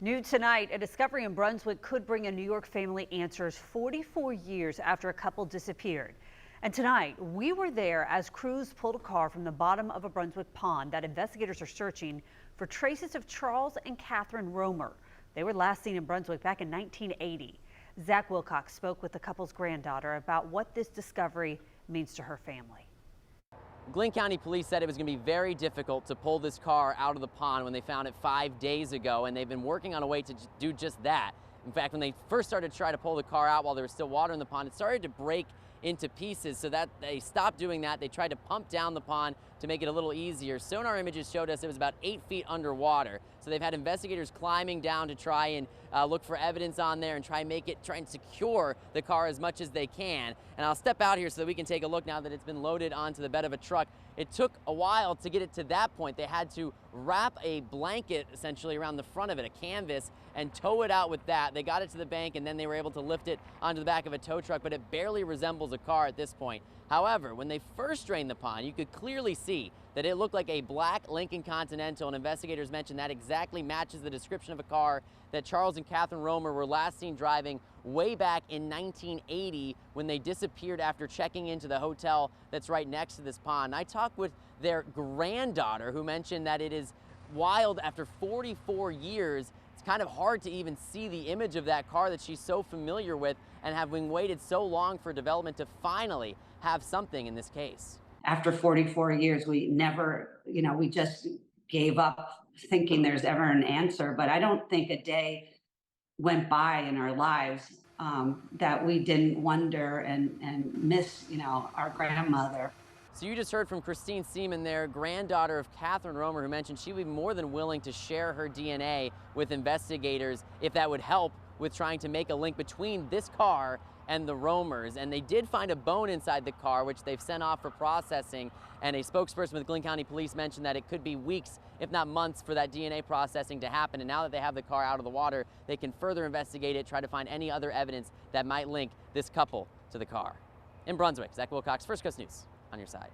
New tonight, a discovery in Brunswick could bring a New York family answers 44 years after a couple disappeared. And tonight, we were there as crews pulled a car from the bottom of a Brunswick pond that investigators are searching for traces of Charles and Catherine Romer. They were last seen in Brunswick back in 1980. Zach Wilcox spoke with the couple's granddaughter about what this discovery means to her family. Glynn County Police said it was going to be very difficult to pull this car out of the pond when they found it 5 days ago, and they've been working on a way to do just that. In fact, when they first started to try to pull the car out while there was still water in the pond, it started to break into pieces, so that they stopped doing that. They tried to pump down the pond to make it a little easier. Sonar images showed us it was about 8 feet underwater. So they've had investigators climbing down to try and look for evidence on there and try and secure the car as much as they can. And I'll step out here so that we can take a look now that it's been loaded onto the bed of a truck. It took a while to get it to that point. They had to wrap a blanket essentially around the front of it, a canvas, and tow it out with that. They got it to the bank and then they were able to lift it onto the back of a tow truck, but it barely resembles a car at this point. However, when they first drained the pond, you could clearly see that it looked like a black Lincoln Continental, and investigators mentioned that exactly matches the description of a car that Charles and Catherine Romer were last seen driving way back in 1980 when they disappeared after checking into the hotel that's right next to this pond. I talked with their granddaughter, who mentioned that it is wild after 44 years. It's kind of hard to even see the image of that car that she's so familiar with, and having waited so long for development to finally have something in this case. After 44 years, we never, we just gave up thinking there's ever an answer. But I don't think a day went by in our lives that we didn't wonder and miss, our grandmother. So you just heard from Christine Seaman there, granddaughter of Catherine Romer, who mentioned she would be more than willing to share her DNA with investigators if that would help with trying to make a link between this car and the Romers. And they did find a bone inside the car, which they've sent off for processing. And a spokesperson with Glynn County Police mentioned that it could be weeks, if not months, for that DNA processing to happen. And now that they have the car out of the water, they can further investigate it, try to find any other evidence that might link this couple to the car. In Brunswick, Zach Wilcox, First Coast News, on your side.